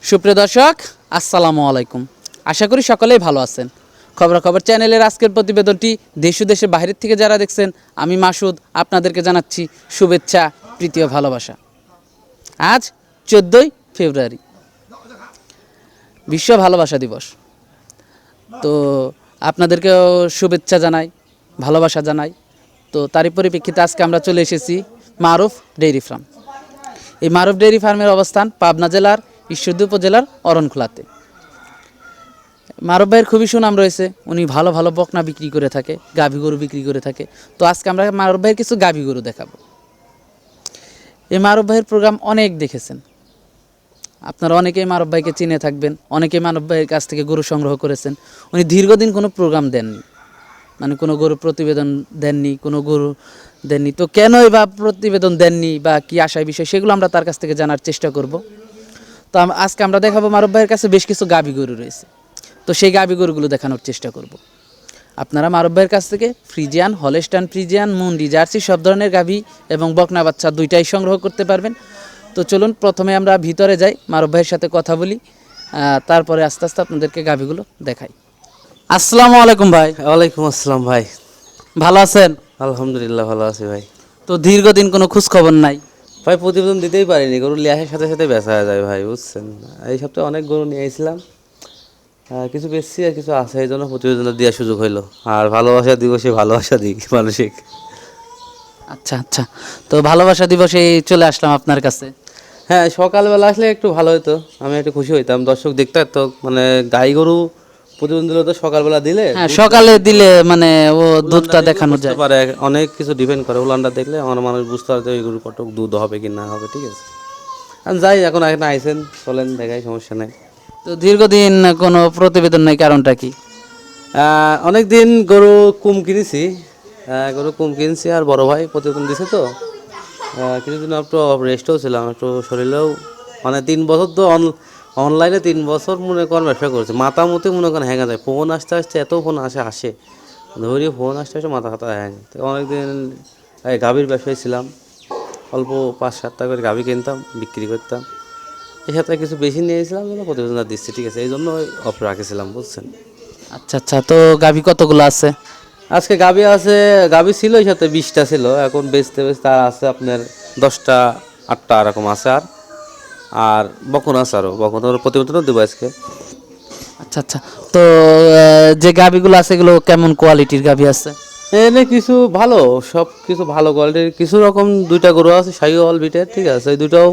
সুপ্রিয় দর্শক, আসসালামু আলাইকুম। আশা করি সকলেই ভালো আছেন। খবরাখবর চ্যানেলের আজকের প্রতিবেদনটি দেশ ও দেশের বাইরের থেকে যারা দেখছেন, আমি মাসুদ আপনাদেরকে জানাচ্ছি শুভেচ্ছা, প্রীতি ও ভালোবাসা। আজ 14ই ফেব্রুয়ারি, বিশ্ব ভালোবাসা দিবস। তো আপনাদেরকেও শুভেচ্ছা জানাই, ভালোবাসা জানাই। তো তারই পরিপ্রেক্ষিতে আজকে আমরা চলে এসেছি মারুফ ডেইরি ফার্ম। এই মারুফ ডেইরি ফার্মের অবস্থান পাবনা জেলার ঈশ্বরদী উপজেলার অরণখোলাতে। মারুফ ভাইয়ের খুবই সুনাম রয়েছে, উনি ভালো ভালো বকনা বিক্রি করে থাকে, গাভী গরু বিক্রি করে থাকে। তো আজকে আমরা মারুফ ভাইয়ের কিছু গাভী গরু দেখাবো। এই মারুফ ভাইয়ের প্রোগ্রাম অনেক দেখেছেন, আপনারা অনেকেই মারুফ ভাইকে চিনে থাকবেন, অনেকেই মারুফ ভাইয়ের কাছ থেকে গরু সংগ্রহ করেছেন। উনি দীর্ঘদিন কোনো প্রোগ্রাম দেননি, মানে কোনো গরু প্রতিবেদন দেননি, কোনো গরু দেননি। তো কেনই বা প্রতিবেদন দেননি বা কী আশায় বিষয়, সেগুলো আমরা তার কাছ থেকে জানার চেষ্টা করব। তো আজকে আমরা দেখাবো মারুফ ভাইয়ের কাছে বেশ কিছু গাভী গরু রয়েছে। তো সেই গাভী গরুগুলো দেখানোর চেষ্টা করব। আপনারা মারুফ ভাইয়ের কাছ থেকে ফ্রিজিয়ান, হলস্টাইন ফ্রিজিয়ান, মুন্ডি, জার্সি সব ধরনের গাভী এবং বকনা বাচ্চা দুইটাই সংগ্রহ করতে পারবেন। তো চলুন প্রথমে আমরা ভিতরে যাই, মারুফ ভাইয়ের সাথে কথা বলি, তারপরে আস্তে আস্তে আপনাদেরকে গাভীগুলো দেখাই। আসসালামু আলাইকুম ভাই। ওয়ালাইকুম আসসালাম ভাই। ভালো আছেন? আলহামদুলিল্লাহ ভালো আছি ভাই। তো দীর্ঘদিন কোনো খোঁজ খবর নাই ভাই, প্রতিবেদন দিতেই পারিনি, গরু নিয়ে আসার সাথে সাথে বেচা হয়ে যায় ভাই, বুঝছেন। এই সপ্তাহে অনেক গরু নিয়ে এসেছিলাম, কিছু বেচছি আর কিছু আছে, এই জন্য প্রতিবেদন দেওয়ার সুযোগ হইলো। আর ভালোবাসা দিবসে ভালোবাসা দিই মানসিক। আচ্ছা আচ্ছা, তো ভালোবাসা দিবসে চলে আসলাম আপনার কাছে। হ্যাঁ, সকালবেলা আসলে একটু ভালো হতো, আমি একটু খুশি হইতাম, দর্শক দেখতে তো, মানে গাই গরু প্রতিবেদন দিলে তো সকালবেলা দিলে, হ্যাঁ সকালে দিলে মানে ও দুধটা দেখানো যায় পারে, অনেক কিছু ডিপেন্ড করে। উলানটা দেখলে আমার মানুষ বুঝতে পারতে ওই গরু কত দুধ হবে কি না হবে। ঠিক আছে, আমি যাই, এখন এখানে আইসেন, চলেন দেখাই, সমস্যা নেই। তো দীর্ঘদিন কোনো প্রতিবেদন নেই, কারণটা কি? অনেক দিন গরু কিনেছি, গরু কিনছি, আর বড় ভাই প্রতিবেদন দিছে তো কিছুদিন একটু রেস্টও ছিলাম, একটু শরীরেও, মানে 3 বছর তো অনলাইনে 3 বছর মনে করেন ব্যবসা করছে, মাথা মতে মনে করেন হ্যাঙ্গা যায়, ফোন আসতে আসতে এত ফোন আসে ধরি, ফোন আসতে আসতে মাথা খাতা হ্যাং। তো অনেকদিন গাভীর ব্যবসায় ছিলাম, অল্প 5-7 টাকা করে গাভী কিনতাম, বিক্রি করতাম। এই সপ্তাহে কিছু বেশি নিয়েছিলাম, প্রতিবেদন দিচ্ছি। ঠিক আছে, এই জন্য অফ রাখেছিলাম, বুঝছেন। আচ্ছা আচ্ছা, তো গাভী কতগুলো আছে? আজকে গাভী আছে, গাভী ছিল এই সাথে 20টা ছিল, এখন বেচতে আর আছে আপনার 10টা 8টা এরকম আছে। আর বকন আছে, আরও বকনের প্রতিবেদনও দেবো আজকে। আচ্ছা আচ্ছা, তো যে গাভীগুলো আছে এগুলো কেমন কোয়ালিটির গাভী আছে? এনে কিছু ভালো, সব কিছু ভালো কোয়ালিটির, কিছু রকম 2টা গরু আছে শাহিওয়াল বিটের। ঠিক আছে, এই দুটাও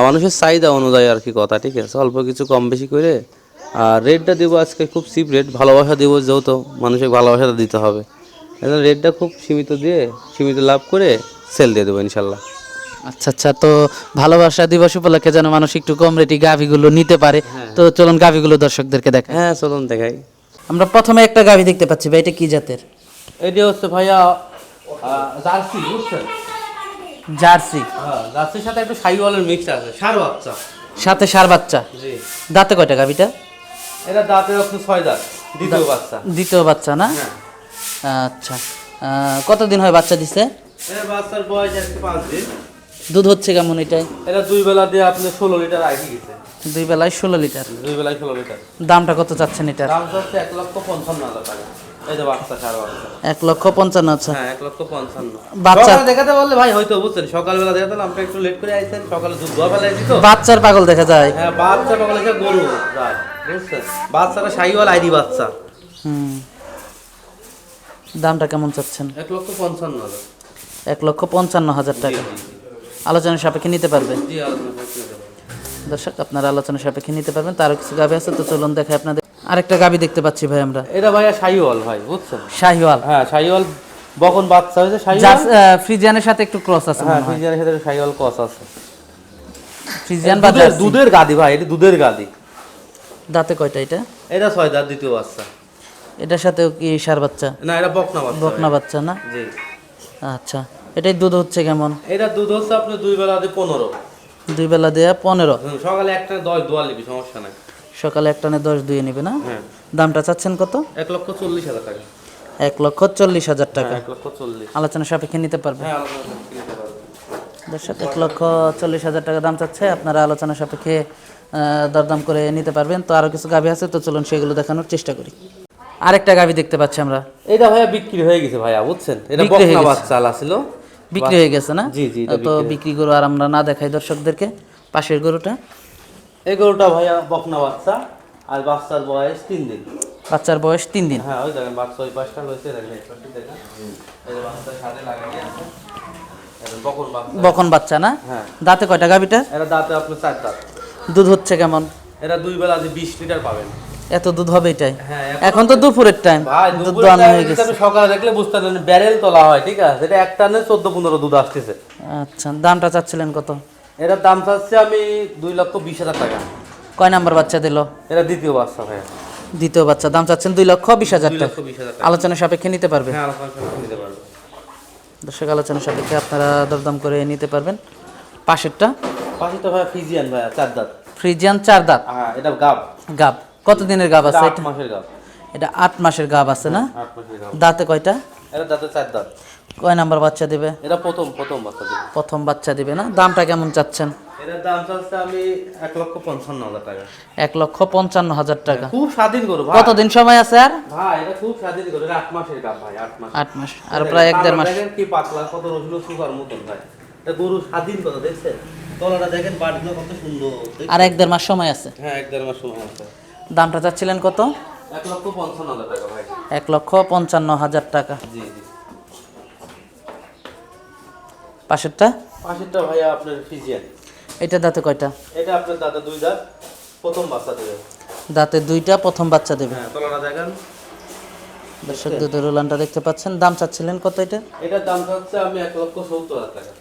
মানুষের চাহিদা অনুযায়ী আর কি কথা। ঠিক আছে, অল্প কিছু কম বেশি করে। আর রেটটা দেবো আজকে খুব চিপ রেট, ভালোবাসা দেবো, যেহেতু মানুষের ভালোবাসাটা দিতে হবে, এই জন্য রেটটা খুব সীমিত দিয়ে, সীমিত লাভ করে সেল দিয়ে দেবো ইনশাল্লাহ। আচ্ছা আচ্ছা, তো ভালোবাসা দিবস উপলক্ষে যেন মানুষ একটু কম রেটে গাভীগুলো নিতে পারে। তো চলুন গাভীগুলো দর্শকদেরকে দেখাই। হ্যাঁ চলুন দেখাই। আমরা প্রথমে একটা গাভী দেখতে পাচ্ছি ভাই, এটা কি জাতের? এটি হচ্ছে ভাইয়া জার্সি, বুঝছেন। জার্সি? হ্যাঁ, জার্সির সাথে একটু শাহিওয়ালের মিক্স আছে, ষাঁড় বাচ্চা, সাথে ষাঁড় বাচ্চা। জি। দাঁতে কয়টা গাভীটা? এটা দাঁতে হচ্ছে 6 দাঁত, দ্বিতীয় বাচ্চা। দ্বিতীয় বাচ্চা না? আচ্ছা, কতদিন হয় বাচ্চা দিছে? এর বাচ্চার বয়স আজকে 5 দিন। দুধ হচ্ছে কেমন এটাই? এটা 2 বেলা দিয়ে আপনি 16 লিটার আইসি গেছে। 2 বেলায় 16 লিটার? 2 বেলায় 16 লিটার। দামটা কত চাচ্ছেন এটার? দাম হচ্ছে 1,55,000 টাকা। এই যে বাচ্চা, ষাঁড় বাচ্চা। 1,55,000। আচ্ছা, হ্যাঁ 1,55,000। বাচ্চা সকালে দেখাতে বললে ভাই হয়তো, বুঝছেন, সকালবেলা দেখাতে আমরা একটু লেট করে আইছেন, সকালে দুধ দোয়া ফেলাইছি তো। বাচ্চার পাগল দেখা যায়। হ্যাঁ, বাচ্চা সকালে এসে গরু যায়, বুঝছেন। বাচ্চাটা শাহিওয়াল আইডি বাচ্চা। দামটা কেমন চাচ্ছেন? 1,55,000। 1,55,000 টাকা। আলোচনা সাপেক্ষে নিতে পারবে? জি, আলোচনা করতে হবে। দর্শক, আপনারা আলোচনা সাপেক্ষে নিতে পারবেন। তারও কিছু গাভী আছে, তো চলুন দেখাই আপনাদের। আরেকটা গাভী দেখতে পাচ্ছি ভাই আমরা। এটা ভাইয়া শাহিওয়াল ভাই, বুঝছেন। শাহিওয়াল? হ্যাঁ শাহিওয়াল, বকন বাচ্চা হয়েছে শাহিওয়াল। ফ্রিজিয়ানের সাথে একটু ক্রস আছে হ্যাঁ, মনে হয়। ফ্রিজিয়ানের সাথে শাহিওয়াল ক্রস আছে। ফ্রিজিয়ান বা জার্সি? দুধের গাদি ভাই, এটা দুধের গাদি। দাঁতে কয়টা এটা? এটা 6 দাঁত, দ্বিতীয় বাচ্চা। এটার সাথেও কি ষাঁড় বাচ্চা? না, এটা বকনা বাচ্চা। বকনা বাচ্চা না? জি। আচ্ছা, এটাই দুধ হচ্ছে কেমন? এটা দুধ হচ্ছে আপনি 2 বেলা দিয়ে 15। 2 বেলা দেয়া 15? সকালে একটা 10 দোয়া নিবি, সমস্যা নাই। সকালে একটানে 10 দুয়ে নিবে না? হ্যাঁ। দামটা চাচ্ছেন কত? 1,40,000 টাকা। 1,40,000 টাকা। 1,40,000। আলোচনা সাপেক্ষে নিতে পারবে? হ্যাঁ, আলোচনা করতে পারবেন। দর্শক, 1,40,000 টাকা দাম চাচ্ছে, আপনারা আলোচনা সাপেক্ষে দরদাম করে নিতে পারবেন। তো আরও কিছু গাভী আছে, তো চলুন সেগুলো দেখানোর চেষ্টা করি। আরেকটা গাভী দেখতে পাচ্ছি আমরা। এটা ভাইয়া বিক্রি হয়ে গেছে ভাইয়া, বুঝছেন? এটা বিক্রি হয়ে বকনা গেছে। বাচ্চা ছিল, বিক্রি হয়ে গেছে না? জি জি, এটা তো বিক্রি। বিক্রি গরু আর আমরা না দেখাই দর্শকদেরকে। পাশের গরুটা, এই গরুটা ভাইয়া বকনা বাচ্চা, আর বাচ্চার বয়স 3 দিন। বাচ্চার বয়স 3 দিন। হ্যাঁ, ওই দেখেন বাচ্চা ওই পাশটা রয়েছে, দেখেন এই পাশটা দেখেন, এই যে বাচ্চার সাথে লাগাই আছে, এটা বকন বাচ্চা। বকন বাচ্চা না? হ্যাঁ। দাঁতে কয়টা গাভীটা? এটা দাঁতে আপনার 4 দাঁত। দুধ হচ্ছে কেমন? এটা 2 বেলা 20 লিটার পাবেন। এত দুধ হবে এটাই? হ্যাঁ, এখন তো দুপুরের টাইম, ভাই দুধ দুপুরে দোয়ানো হয়ে গেছে। আপনি সকালে দেখলে বুঝতে পারবেন ব্যারেল তোলা হয়, ঠিক আছে? এটা এক টানে 14-15 দুধ আসতেছে। আচ্ছা, দামটা চাচ্ছিলেন কত? এটার দাম চাচ্ছে আমি 2,20,000 টাকা। কয় নাম্বার বাচ্চা দিল? এটা দ্বিতীয় বাচ্চা ভাইয়া। দ্বিতীয় বাচ্চা, দাম চাচ্ছেন 2,20,000 টাকা। 2,20,000 টাকা। আলোচনা সাপেক্ষে নিতে পারবে? হ্যাঁ, আলোচনা করে নিতে পারবো। দর্শক, আলোচনা সাপেক্ষে আপনারা দরদাম করে নিতে পারবেন। পাশেরটা? পাশে তো ভাইয়া ফিজিয়ান ভাইয়া, 4 দাঁত। ফ্রিজিয়ান 4 দাঁত। হ্যাঁ, এটা গাব। গাব কত দিনের গাব আছে? 8 মাসের গাব। এটা 8 মাসের গাব আছে না? 8 মাসের গাব। দাঁতে কয়টা? এটা দাঁতে 4 দাঁত। কয় নাম্বার বাচ্চা দিবে? এটা প্রথম বাচ্চা দিবে। প্রথম বাচ্চা দিবে না? দামটা কেমন চাচ্ছেন? এটার দাম চাচ্ছে আমি 1,55,000 টাকা। 1,55,000 টাকা। খুব স্বাধীন গরু ভাই। কতদিন সময় আছে আর? ভাই এটা খুব স্বাধীন গরু, এটা 8 মাসের গাব ভাই, 8 মাস। 8 মাস আর প্রায় 1-1.5 মাস। দেখেন কি পাতলা, কত রসুন সুগার মতন ভাই। এটা গরু স্বাধীন কত দেখছেন? তলাটা দেখেন, বাটগুলো কত সুন্দর। আর 1-1.5 মাস সময় আছে। হ্যাঁ, 1-1.5 মাস সময় আছে। দামটা চাচ্ছিলেন কত? 1,55,000 টাকা ভাই। 1,55,000 টাকা। জি জি। পাশেরটা? পাশেরটা ভাইয়া আপনার ফিজিয়ান। এটা দাঁতে কয়টা? এটা আপনার দাদা 2 দাঁত, প্রথম বাচ্চা দেবে। দাঁতে 2টা, প্রথম বাচ্চা দেবে। হ্যাঁ, তলাটা দেখেন। দর্শক, দুধের উলানটা দেখতে পাচ্ছেন। দাম চাচ্ছিলেন কত এটা? এটার দাম হচ্ছে আমি 1,70,000 টাকা।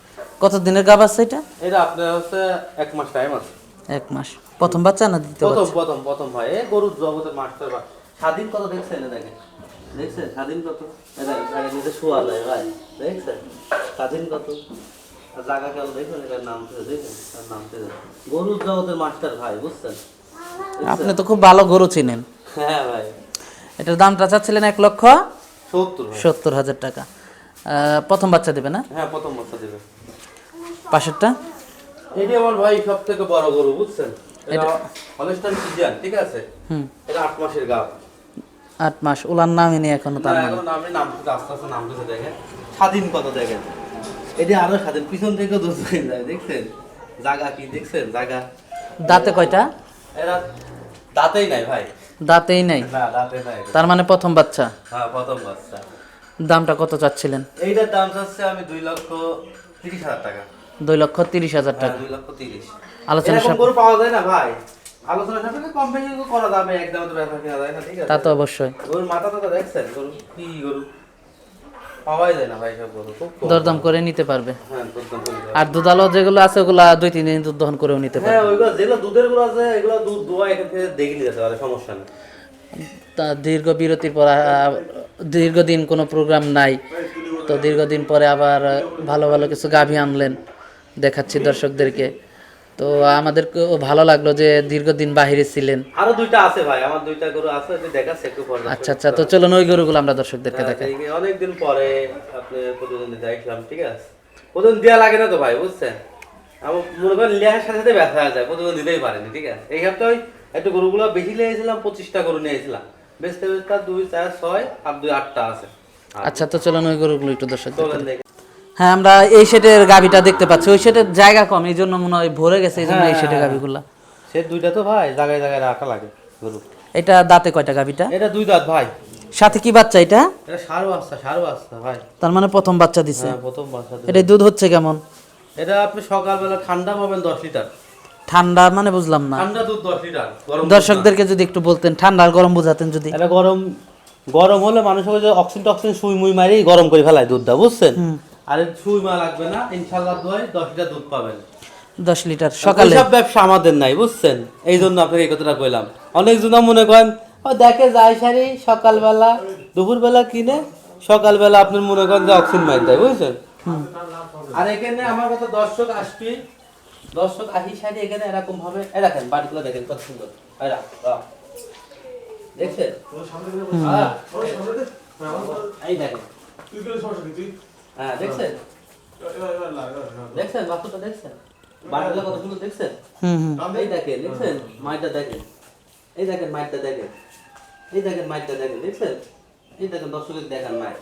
কত দিনের গাব আছে এটা? এটা আপনার হচ্ছে 1 মাস টাইম আছে। 1 মাস। প্রথম বাচ্চা না দ্বিতীয় প্রথম বাচ্চা? প্রথম প্রথম ভাই, এই গরুর জগতের মাস্টার ভাই। স্বাধীন কত দেখছেন? দেখেন, দেখছেন স্বাধীন কত? এটা নিজে শোয়া যায় ভাই, দেখছেন স্বাধীন কত? আর জায়গা কেন দেখুন, এটার নাম দেখেন, তার নাম গরুর জগতের মাস্টার ভাই, বুঝছেন? আপনি তো খুব ভালো গরু চিনেন। হ্যাঁ ভাই। এটার দামটা চাচ্ছিলেন 1,70,000 70 টাকা। প্রথম বাচ্চা দেবে না? হ্যাঁ, প্রথম বাচ্চা দেবে। পাশেরটা? এটি আমার ভাই সব থেকে বড় গরু, বুঝছেন? এটা হলস্টাইন ফ্রিজিয়ান, ঠিক আছে? এটা 8 মাসের গাব। 8 মাস। উলান নামেনি এখনো তার মানে? এখন নাম আস্তে আস্তে নাম দিতে দেখেন, স্বাধীন কত দেখেন। এটি আরো স্বাধীন, পিছন থেকেও দুধ হয়ে যায়, দেখছেন জায়গা কি দেখছেন জায়গা। দাঁতে কয়টা? এরা দাঁতেই নাই ভাই। দাঁতেই নাই? না, দাঁতে নাই। তার মানে প্রথম বাচ্চা। হ্যাঁ, প্রথম বাচ্চা। দামটা কত চাচ্ছিলেন? এইটার দাম চাচ্ছে আমি 2,30,000 টাকা। 2,30,000 টাকা। 2,30,000। আলোচনা এরকম গরু পাওয়া যায় না ভাই। আলোচনা সাপেক্ষে কম বেশি করা যাবে, একদম তো ব্যথা কেনা যায় না, ঠিক আছে? তা তো অবশ্যই। গরুর মাথা তো দেখছেন, গরু কি গরু পাওয়াই যায় না ভাই, সব গরু খুব কম। দরদাম করে নিতে পারবে। হ্যাঁ, দরদাম করে নিতে আর দুধালো যেগুলো আছে ওগুলা 2-3 দিন দুধ দহন করেও নিতে হ্যাঁ, পারবে। ওইগুলো যেগুলো দুধের গুলো আছে, এগুলো দুধ দোয়া এখান থেকে দেখে নিতে পারে, সমস্যা নেই। তা দীর্ঘ বিরতির পর দীর্ঘদিন কোনো প্রোগ্রাম নাই, তো দীর্ঘদিন পরে আবার ভালো ভালো কিছু গাভী আনলেন, দেখাচ্ছি দর্শকদেরকে। তো আমাদেরকেও ভালো লাগলো যে দীর্ঘদিন বাহিরে ছিলেন। আরো 2টা আছে ভাই, আমার 2টা গরু আছে, ওই দেখাচ্ছে একটু পরে। আচ্ছা আচ্ছা, তো চলুন ওই গরুগুলো আমরা দর্শকদেরকে দেখাই। অনেকদিন পরে আপনি প্রতিদ্বন্দ্বী দেখলাম, ঠিক আছে? প্রতিদ্বন্দ্বী দেওয়া লাগে না তো ভাই, বুঝছেন? আমার মনে করেন লেহার সাথে সাথে ব্যথা হয়ে যায়, প্রতিদ্বন্দ্বী দিতেই পারেনি, ঠিক আছে? এই ক্ষেত্রে ওই একটু গরুগুলো বেশি নিয়েছিলাম, 25টা গরু নিয়েছিলাম, বেচতে বেচতে 2, 4, 6 আর 2, 8টা আছে। আচ্ছা, তো চলুন ওই গরুগুলো একটু দর্শক। চলেন দেখে। হ্যাঁ, আমরা এই সেটের গাভীটা দেখতে পাচ্ছি। ওই সেটের জায়গা কম, এই জন্য মনে হয় ভরে গেছে, এই জন্য এই সেটের গাভীগুলা। সে 2টা তো ভাই জায়গায় জায়গায় রাখা লাগে গরু। এটা দাঁতে কয়টা গাভীটা? এটা 2 দাঁত ভাই। সাথে কি বাচ্চা এটা? এটা ষাঁড় বাচ্চা ভাই। তার মানে প্রথম বাচ্চা দিছে। হ্যাঁ, প্রথম বাচ্চা। এটা দুধ হচ্ছে কেমন? এটা আপনি সকালবেলা ঠান্ডা পাবেন 10 লিটার। ঠান্ডা মানে বুঝলাম না। ঠান্ডা দুধ 10 লিটার। গরম দর্শকদেরকে যদি একটু বলতেন, ঠান্ডা আর গরম বুঝাতেন যদি। এটা গরম হলে মানুষকে যে অক্সিজেন সুই মুই মারি গরম করে ফেলায় দুধটা, বুঝছেন? আর সুই মা লাগবে না, ইনশাআল্লাহ 10 লিটার দুধ পাবেন। 10 লিটার সকালে। সব ব্যবসা আমাদের নাই, বুঝছেন? এই জন্য আপনাকে এই কথাটা কইলাম। অনেকজন মনে করেন ও দেখে যায় সারি সকালবেলা দুপুরবেলা কিনে, সকালবেলা আপনার মনে করেন যে অক্সিজেন মারি দেয়, বুঝছেন? আর এখানে আমার কত দর্শক আহি সারি এখানে এরকম ভাবে দেখেন বাড়িগুলো দেখেন কত সুন্দর। দেখছেন? এই দেখেন। হ্যাঁ, দেখছেন বাচ্চাটা দেখছেন? বাড়িগুলো কত সুন্দর দেখছেন? হুম হুম। এই দেখেন দেখছেন মাইটা দেখেন, এই দেখেন মাইটা দেখেন, এই দেখেন মাইটা দেখেন দেখছেন, এই দেখেন দর্শকের দেখেন মাইট,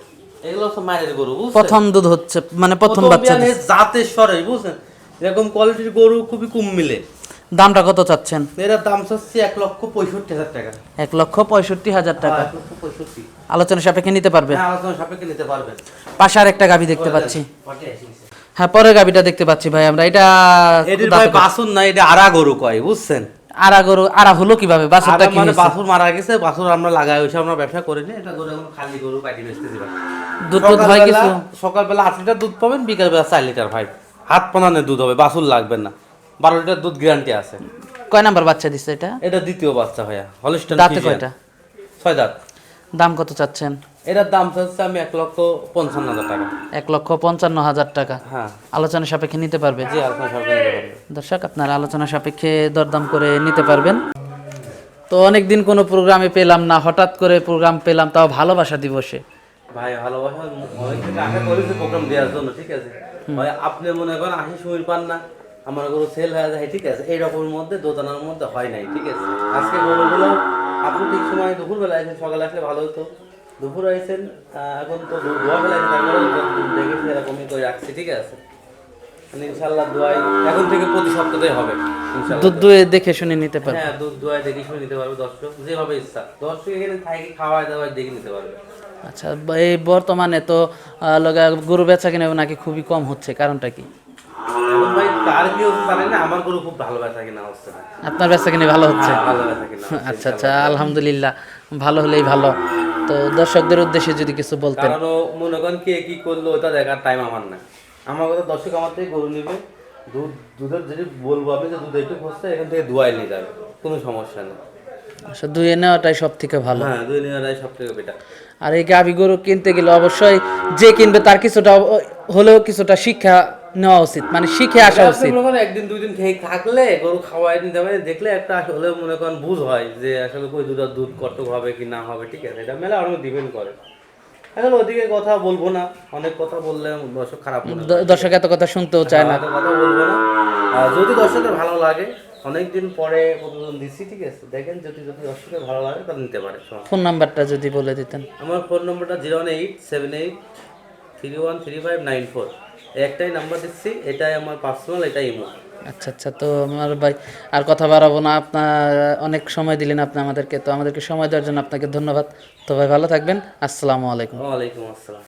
এগুলো সব মায়ের গরু বুঝছেন? প্রথম দুধ হচ্ছে মানে প্রথম বাচ্চা বিয়ানের দিচ্ছে। জাতের সরাই বুঝছেন, এরকম কোয়ালিটির গরু খুবই কম মিলে। দামটা কত চাচ্ছেন? এর দাম চাচ্ছি 1,65,000 টাকা। 1,65,000 টাকা। 1,65,000। আলোচনা সাপেক্ষে নিতে পারবে? হ্যাঁ, আলোচনা সাপেক্ষে নিতে পারবেন। পাশে আর একটা গাভী দেখতে পাচ্ছি। পাটে এসে গেছে। হ্যাঁ, পরের গাভীটা দেখতে পাচ্ছি ভাই আমরা। এটা এটির ভাই বাছুর না, এটা আড়া গরু কয় বুঝছেন? আরা গরু আরা হলো কিভাবে? বাছুরটা কি মানে হয়েছে? বাছুর মারা গেছে, বাছুর আমরা লাগাই হইছে, আমরা ব্যবসা করিনি, এটা গরু এখন খালি গরু কাটি বেচতেছি ভাই। দুধ টুধ হয় কিছু? সকালবেলা 8 লিটার দুধ পাবেন, বিকালবেলা 4 লিটার ভাই। হাত পানানের দুধ হবে, বাছুর লাগবে না। 12 লিটার দুধ গ্যারান্টি আছে। কয় নাম্বার বাচ্চা দিচ্ছে এটা? এটা দ্বিতীয় বাচ্চা ভাইয়া, হলিস্টাইন দাঁতে ফ্রিজিয়ান। কয়টা? 6 দাঁত। দাম কত চাচ্ছেন? এটার দাম চাচ্ছে আমি 1,55,000 টাকা। 1,55,000 টাকা। হ্যাঁ আলোচনা সাপেক্ষে নিতে পারবে? জি, আলোচনা সরকার নিতে পারবে। দর্শক, আপনারা আলোচনা সাপেক্ষে দরদাম করে নিতে পারবেন। তো অনেকদিন কোনো প্রোগ্রামে পেলাম না, হঠাৎ করে প্রোগ্রাম পেলাম, তাও ভালোবাসা দিবসে। ভাই ভালোবাসা অনেক থেকে আশা করেছি প্রোগ্রাম দেওয়ার জন্য, ঠিক আছে ভাই। আপনি মনে করেন আসি সময় পান না, আমার গরু সেল হয়ে যায়, ঠিক আছে, এই রকমের মধ্যে দোতানার মধ্যে হয় নাই, ঠিক আছে। আজকে গরুগুলো আপনি ঠিক সময় দুপুরবেলা আইসেন, সকালে আসলে ভালো হতো। দুপুর আইসেন, এখন তো দোয়াবেলা দেখেছি এরকমই করে রাখছি, ঠিক আছে। মানে ইনশাল্লাহ দোয়াই এখন থেকে প্রতি সপ্তাহে হবে ইনশাল্লাহ। দুধ দুয়ে দেখে শুনে নিতে পারবে? হ্যাঁ, দুধ দোয়াই দেখে শুনে নিতে পারবে দর্শক, যেভাবে ইচ্ছা। দর্শক এখানে থাকি খাওয়া দাওয়া দেখে নিতে পারবে। আচ্ছা, এই বর্তমানে তো গরু বেচা কিনা নাকি খুবই কম হচ্ছে, কারণটা কি? এখন ভাই কার কি হচ্ছে জানেন না, আমার গরু খুব ভালো বেচা কিনা হচ্ছে না। আপনার বেচা কিনা ভালো হচ্ছে? হ্যাঁ, ভালো বেচা কিনা হচ্ছে, আচ্ছা আচ্ছা, আলহামদুলিল্লাহ, ভালো হলেই ভালো। তো দর্শকদের উদ্দেশ্যে যদি কিছু বলতেন। কারণ মনে করেন কে কি করলো ওটা দেখার টাইম আমার না। আমার কথা দর্শক আমার থেকে গরু নিবে, দুধের যদি বলবো আমি যে দুধ একটু হচ্ছে, এখান থেকে দুয়াই নিয়ে যাবে, কোনো সমস্যা নেই। আচ্ছা, দুয়ে নেওয়াটাই সব থেকে ভালো। হ্যাঁ, দুই নেওয়াটাই সব থেকে বেটার। আর এই গাভী গরু কিনতে গেলে অবশ্যই যে কিনবে তার কিছুটা হলেও কিছুটা শিক্ষা নেওয়া উচিত, মানে শিখে আসা আপনি উচিত। মনে করেন একদিন দুই দিন খেয়ে থাকলে গরু খাওয়াই নিতে পারে, দেখলে একটা আসলে মনে করেন বুঝ হয় যে আসলে কই দুধ কত হবে কি না হবে, ঠিক আছে। এটা মেলা অনেক ডিপেন্ড করে। এখন ওদিকে কথা বলবো না, অনেক কথা বললে দর্শক খারাপ মনে করে। দর্শক এত কথা শুনতেও চায় না। এত কথা বলবো না। আর যদি দর্শকের ভালো লাগে, অনেকদিন পরে প্রতিবেদন দিচ্ছি, ঠিক আছে, দেখেন যদি দর্শকের ভালো লাগে তাহলে নিতে পারে। ফোন নাম্বারটা যদি বলে দিতেন। আমার ফোন নম্বরটা 01878313594। একটাই নাম্বার দিচ্ছি, এটাই আমার পার্সোনাল, এটাই ইমো। আচ্ছা আচ্ছা, তো আমার ভাই আর কথা বাড়াবো না, আপনার অনেক সময় দিলেন আপনি আমাদেরকে, তো আমাদেরকে সময় দেওয়ার জন্য আপনাকে ধন্যবাদ। তো ভাই ভালো থাকবেন, আসসালামু আলাইকুম। ওয়ালাইকুম আসসালাম।